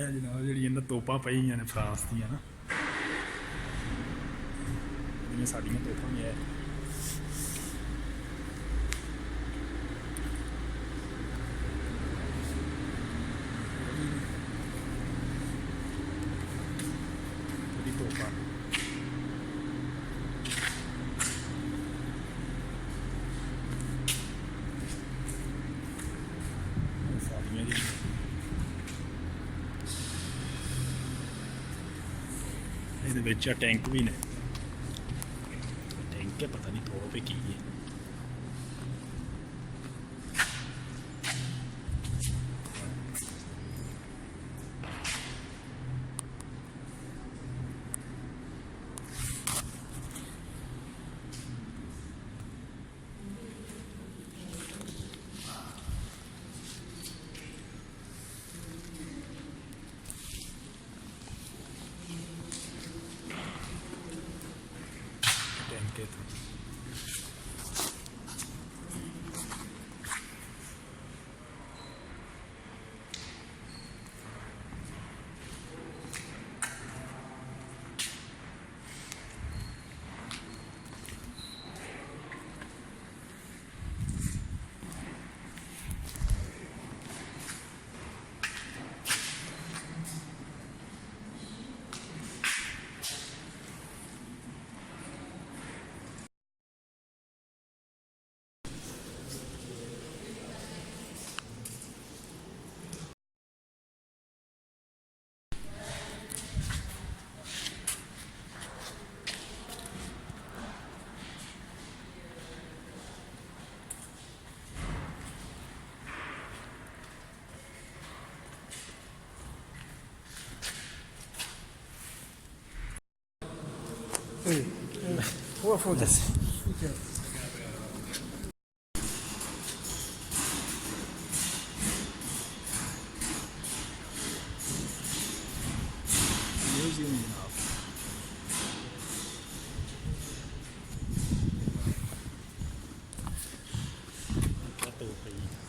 जनाब जी तोपां पईयां ने फ्रांस दियां ना जियां साडियां तोपां भी है तोपां साडियां जी ये टैंक भी ने टैंक है पता नहीं थोड़ा पे की है टैंक है هو فودس म्यूजियम जनाब क्या तो पई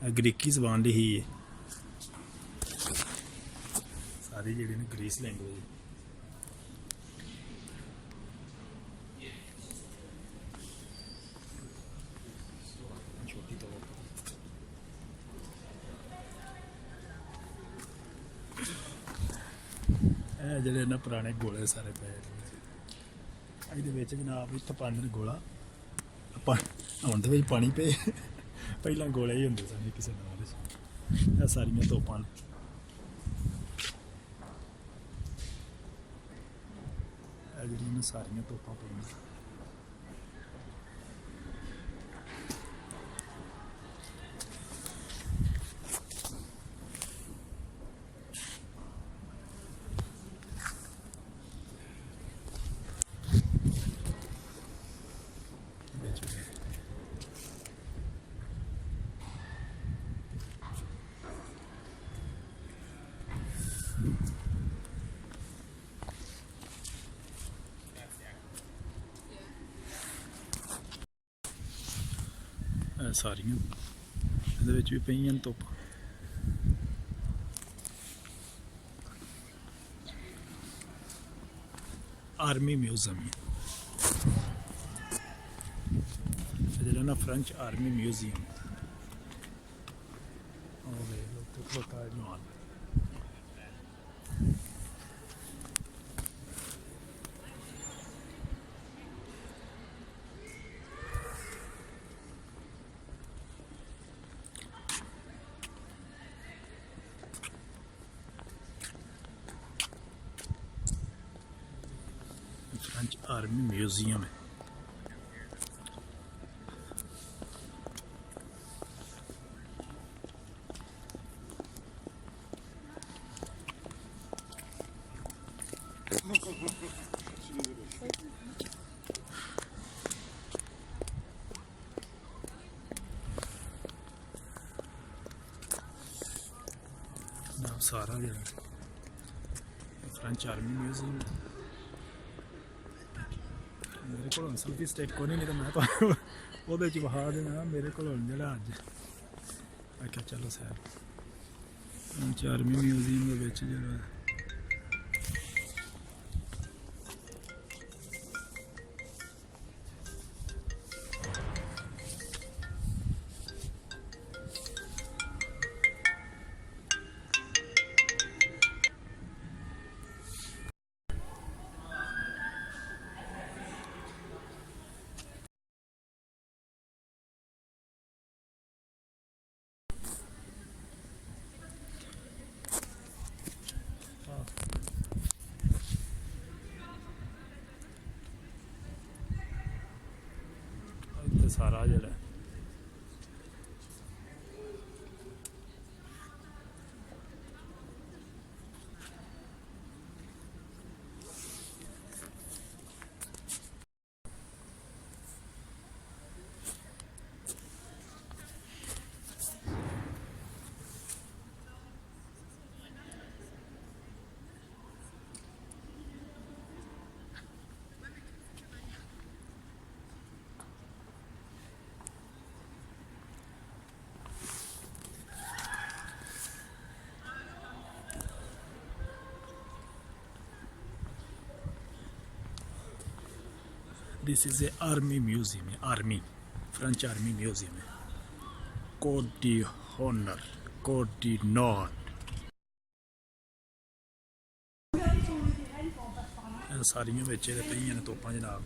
ग्रीकी जबान लिखी है सारी जी ग्रीस लैंग्वेज छोटी तो ਜਿਹੜੇ ਨਾ ਪੁਰਾਣੇ ਗੋਲੇ ਸਾਰੇ ਪਏ ਇਹਦੇ ਵਿੱਚ ਜਨਾਬ ਇੱਥੇ ਪਾਉਂਦੇ ਨੇ ਗੋਲਾ ਹੁਣ ਦੇ ਵਿੱਚ ਪਾਣੀ ਪਏ ਪਹਿਲਾਂ ਗੋਲੇ ਹੀ ਹੁੰਦੇ ਸਨ ਕਿਸੇ ਨਾਲ ਇਹ ਸਾਰੀਆਂ ਤੋਪਾਂ ਇਹ ਜਿਹੜੀਆਂ ਸਾਰੀਆਂ ਤੋਪਾਂ ਪਈਆਂ ਸਾਰੀਆਂ ਇਹਦੇ ਵਿੱਚ ਵੀ ਪਈਆਂ ਨੇ ਤੋਪਾਂ ਆਰਮੀ ਮਿਊਜ਼ੀਅਮ ਜਿਹੜਾ ਨਾ ਫ੍ਰੈਂਚ ਆਰਮੀ ਮਿਊਜ਼ੀਅਮ ਉਹ ਵੇਖ ਲਓ ਤੇ ਖੋਤਾ ਜਵਾਨ फ्रेंच आर्मी म्यूजियम है सारा जो ਫ੍ਰੈਂਚ ਆਰਮੀ ਮਿਊਜ਼ੀਅਮ। ਮੇਰੇ ਕੋਲ ਸੈਲਫੀ ਸਟਿਕ ਕੋਈ ਨਹੀਂ ਤਾਂ ਮੈਂ ਤੁਹਾਨੂੰ ਉਹਦੇ 'ਚ ਵਹਾ ਦੇਣਾ। ਮੇਰੇ ਕੋਲ ਹੁਣ ਜਿਹੜਾ ਅੱਜ ਮੈਂ ਕਿਹਾ ਚਲੋ ਸਰ ਫ੍ਰੈਂਚ ਆਰਮੀ ਮਿਊਜ਼ੀਅਮ ਦੇ ਵਿੱਚ ਜਿਹੜਾ ਇੱਥੇ ਸਾਰਾ ਜਿਹੜਾ this is a army museum है। आर्मी फ्रेंच आर्मी म्यूजियम है। Cour d'Honneur Cour d'Honneur सारियां बेचे ते पईयां ने तोपां जनाब।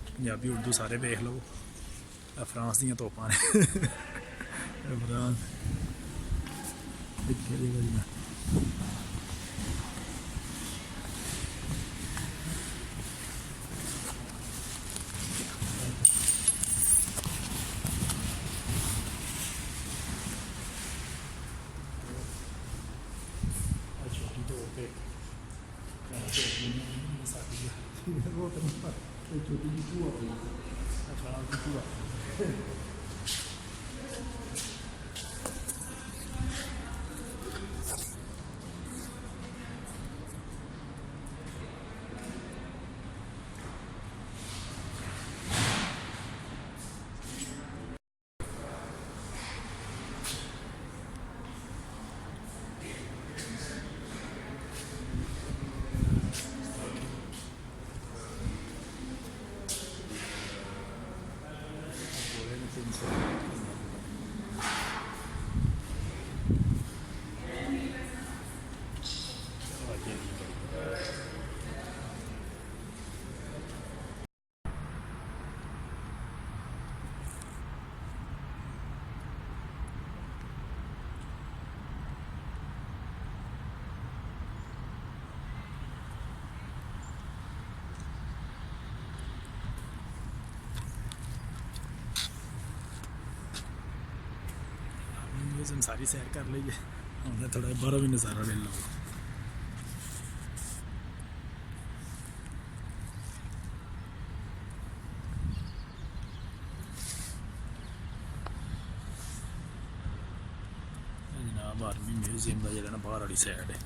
पंजाबी उर्दू सारे देख लो। फ्रांस दियां तोपां ने फ्रांस छोटी जी चूहा चूहा सारी सैर कर लीए। हमने थोड़ा बाहरों भी नज़ारा ले लो। जनाब आर्मी म्यूजियम का जो बाहर वाली साइड है।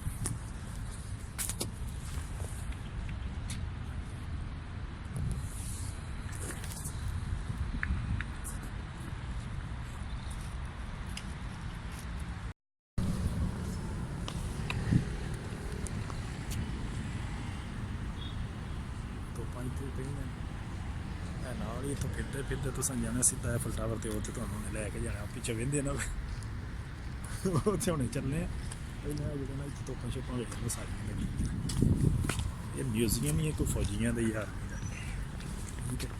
ਨਾਲ ਹੀ ਇੱਥੋਂ ਫਿਰਦੇ ਫਿਰਦੇ ਤੁਸੀਂ ਜਾਣਾ ਸਿੱਧਾ ਐਫਲ ਟਾਵਰ ਤੇ ਉੱਥੇ ਤੁਹਾਨੂੰ ਲੈ ਕੇ ਜਾਣਾ। ਪਿੱਛੇ ਵਹਿੰਦੇ ਨਾ ਉੱਥੇ ਹੁਣੇ ਚੱਲਨੇ ਆ। ਪਹਿਲਾਂ ਜਿਹੜਾ ਨਾ ਇੱਥੇ ਤੋਪਾਂ ਛੋਪਾਂ ਵੇਖ ਲਓ ਸਾਰੀਆਂ ਲੱਗੀਆਂ। ਇਹ ਮਿਊਜ਼ੀਅਮ ਹੀ ਹੈ ਕੋਈ ਫੌਜੀਆਂ ਦਾ ਹੀ ਆਰਮੀ ਦਾ। ਠੀਕ ਹੈ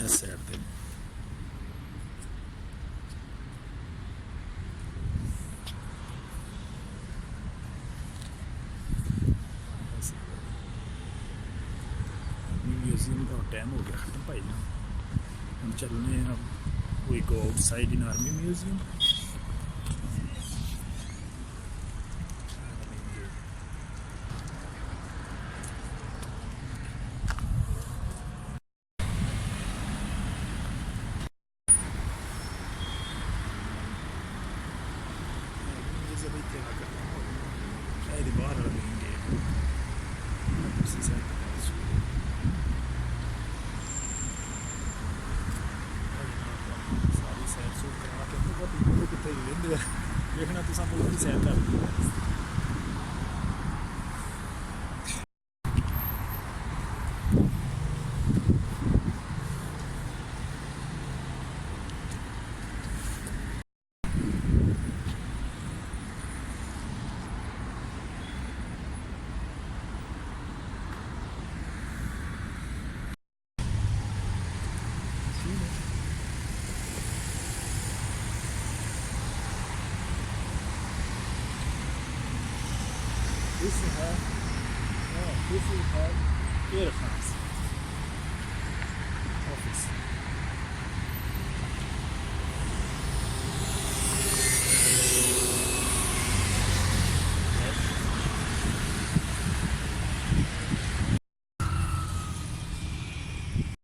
ਇਸ ਸਾਈਡ ਤੇ म्यूजियम का टाइम हो गया खत्म भाई ना। हम चलने हैं अब we go outside in army museum. this is Air France.